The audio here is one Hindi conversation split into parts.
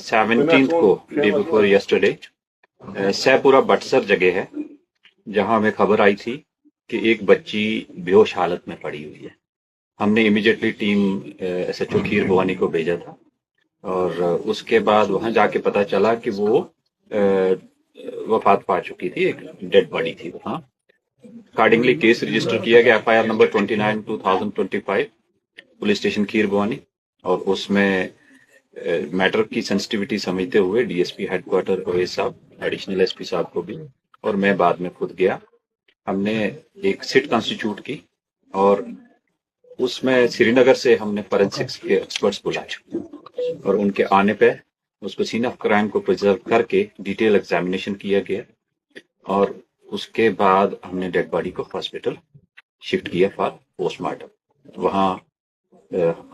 17th को डे बिफोर यस्टरडे सैपुरा बटसर जगह है जहां हमें खबर आई थी कि एक बच्ची बेहोश हालत में पड़ी हुई है। हमने इमीडिएटली टीम SHO खीर भवानी को भेजा था और उसके बाद वहां जाके पता चला कि वो वफात पा चुकी थी, एक डेड बॉडी थी वहां। अकॉर्डिंगली केस रजिस्टर किया गया FIR नंबर 29/2025 पुलिस स्टेशन खीर भवानी, और उसमें मैटर की सेंसिटिविटी समझते हुए DSP हेडक्वार्टर ओएस साहब, एडिशनल SP साहब को भी, और मैं बाद में खुद गया। हमने एक सिट कॉन्स्टिट्यूट की और उसमें श्रीनगर से हमने फोरेंसिक्स के एक्सपर्ट्स बुलाए और उनके आने पे उसको सीन ऑफ क्राइम को प्रिजर्व करके डिटेल एग्जामिनेशन किया गया और उसके बाद हमने डेड बॉडी को हॉस्पिटल शिफ्ट किया फॉर पोस्टमार्टम। वहाँ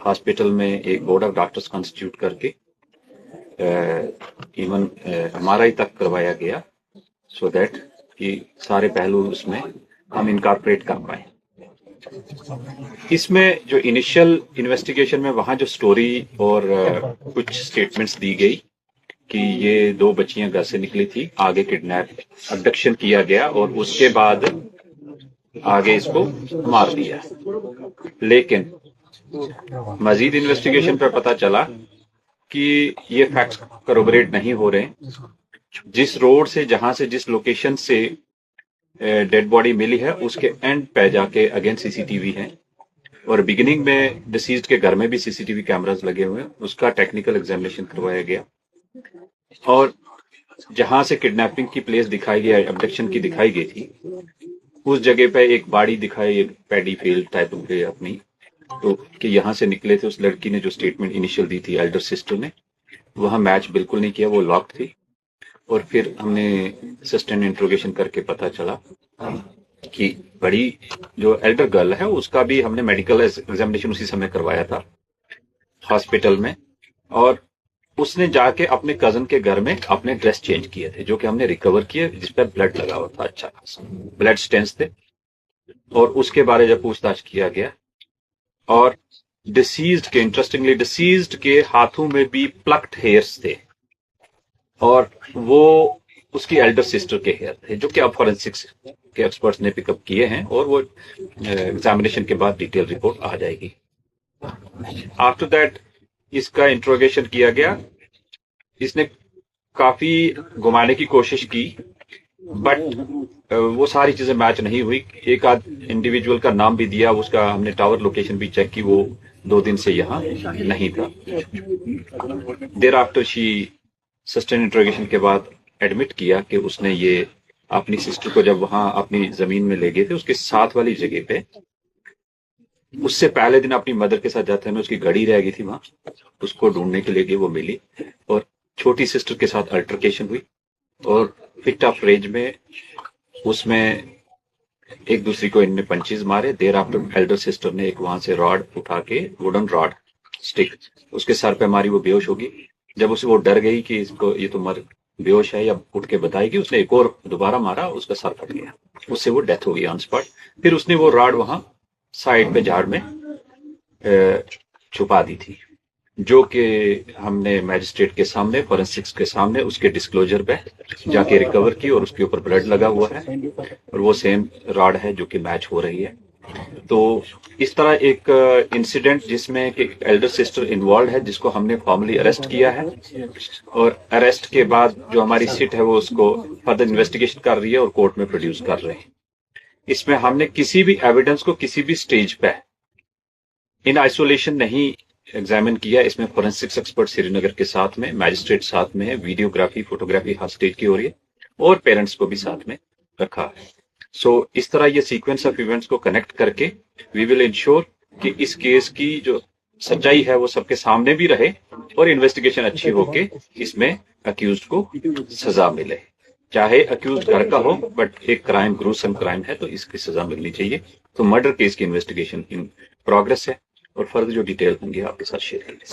हॉस्पिटल में एक बोर्ड ऑफ डॉक्टर्स कॉन्स्टिट्यूट करके इवन MRI तक करवाया गया सो दैट कि सारे पहलू उसमें हम इनकॉर्पोरेट कर पाए। इसमें जो इनिशियल इन्वेस्टिगेशन में वहां जो स्टोरी और कुछ स्टेटमेंट्स दी गई कि ये 2 बच्चियां घर से निकली थी, आगे किडनैप अबडक्शन किया गया और उसके बाद आगे इसको मार दिया। लेकिन मजीद इन्वेस्टिगेशन पर पता चला कि ये फैक्ट्स करोबरेट नहीं हो रहे। जिस रोड से, जहां से, जिस लोकेशन से डेड बॉडी मिली है उसके एंड पे जाके अगेन CCTV है और बिगिनिंग में डिसीज्ड के घर में भी CCTV कैमरास लगे हुए हैं। उसका टेक्निकल एग्जामिनेशन करवाया गया और जहां से किडनैपिंग की प्लेस दिखाई गई, अबडक्शन की दिखाई गई थी, उस जगह पे एक बाड़ी दिखाई, एक पैडी फील्ड टाइप के अपनी, तो कि यहाँ से निकले थे। उस लड़की ने जो स्टेटमेंट इनिशियल दी थी एल्डर सिस्टर ने, वह मैच बिल्कुल नहीं किया, वो लॉक थी। और फिर हमने सस्टेन इंट्रोगेशन करके पता चला कि बड़ी जो एल्डर गर्ल है उसका भी हमने मेडिकल एग्जामिनेशन उसी समय करवाया था हॉस्पिटल में, और उसने जाके अपने कजन के घर में अपने ड्रेस चेंज किए थे जो कि हमने रिकवर किए, जिस पर ब्लड लगा हुआ था, अच्छा खासा ब्लड स्टेंस थे। और उसके बारे जब पूछताछ किया गया और डिसीज्ड के, इंटरेस्टिंगली डिसीज्ड के हाथों में भी प्लक्ड हेयर्स थे और वो उसकी एल्डर सिस्टर के हेयर थे, जो कि अब फॉरेंसिक्स के एक्सपर्ट्स ने पिकअप किए हैं और वो एग्जामिनेशन के बाद डिटेल रिपोर्ट आ जाएगी। आफ्टर दैट इसका इंट्रोगेशन किया गया। इसने काफी घुमाने की कोशिश की बट वो सारी चीजें मैच नहीं हुई। एक आध इंडिविजुअल का नाम भी दिया, उसका हमने टावर लोकेशन भी चेक की, वो 2 दिन से यहाँ नहीं था। There after she sustain interrogation के बाद एडमिट किया कि उसने ये अपनी सिस्टर को जब वहां अपनी जमीन में ले गए थे उसके साथ वाली जगह पे, उससे पहले दिन अपनी मदर के साथ जाते हैं, उसकी घड़ी रह गई थी वहां, उसको ढूंढने के लिए गई, वो मिली और छोटी सिस्टर के साथ अल्टरकेशन हुई और फिट ऑफ रेंज में उसमें एक दूसरी को इनने पंचेस मारे। देर आफ्टर एल्डर सिस्टर ने एक वहां से रॉड उठा के, वुडन रॉड स्टिक, उसके सर पे मारी, वो बेहोश होगी। जब उसे वो डर गई कि इसको ये तो मर बेहोश है या उठ के बताएगी, उसने एक और दोबारा मारा, उसका सर फट गया, उससे वो डेथ हो गई ऑन स्पॉट। फिर उसने वो रॉड वहां साइड पे झाड़ में छुपा दी थी, जो कि हमने मैजिस्ट्रेट के सामने, फोरेंसिक्स के सामने उसके डिस्क्लोजर पे जाके रिकवर की और उसके ऊपर ब्लड लगा हुआ है और वो सेम रॉड है जो कि मैच हो रही है। तो इस तरह एक इंसिडेंट जिसमें कि एल्डर सिस्टर इन्वॉल्व है, जिसको हमने फॉर्मली अरेस्ट किया है और अरेस्ट के बाद जो हमारी सिट है वो उसको फर्दर इन्वेस्टिगेशन कर रही है और कोर्ट में प्रोड्यूस कर रहे हैं। इसमें हमने किसी भी एविडेंस को किसी भी स्टेज पे इन आइसोलेशन नहीं एग्जामिन किया। इसमें फोरेंसिक्स एक्सपर्ट श्रीनगर के साथ में, मैजिस्ट्रेट साथ में है, वीडियोग्राफी, फोटोग्राफी हर स्टेज की हो रही है और पेरेंट्स को भी साथ में रखा है। सो इस तरह ये सीक्वेंस ऑफ इवेंट्स को कनेक्ट करके वी विल इंश्योर कि इस केस की जो सच्चाई है वो सबके सामने भी रहे और इन्वेस्टिगेशन अच्छी होके इसमें अक्यूज्ड को सजा मिले। चाहे अक्यूज्ड घर का हो बट एक क्राइम, ग्रूसम क्राइम है तो इसकी सजा मिलनी चाहिए। तो मर्डर केस की इन्वेस्टिगेशन इन प्रोग्रेस है और फर्दर जो डिटेल होंगे आपके साथ शेयर करेंगे।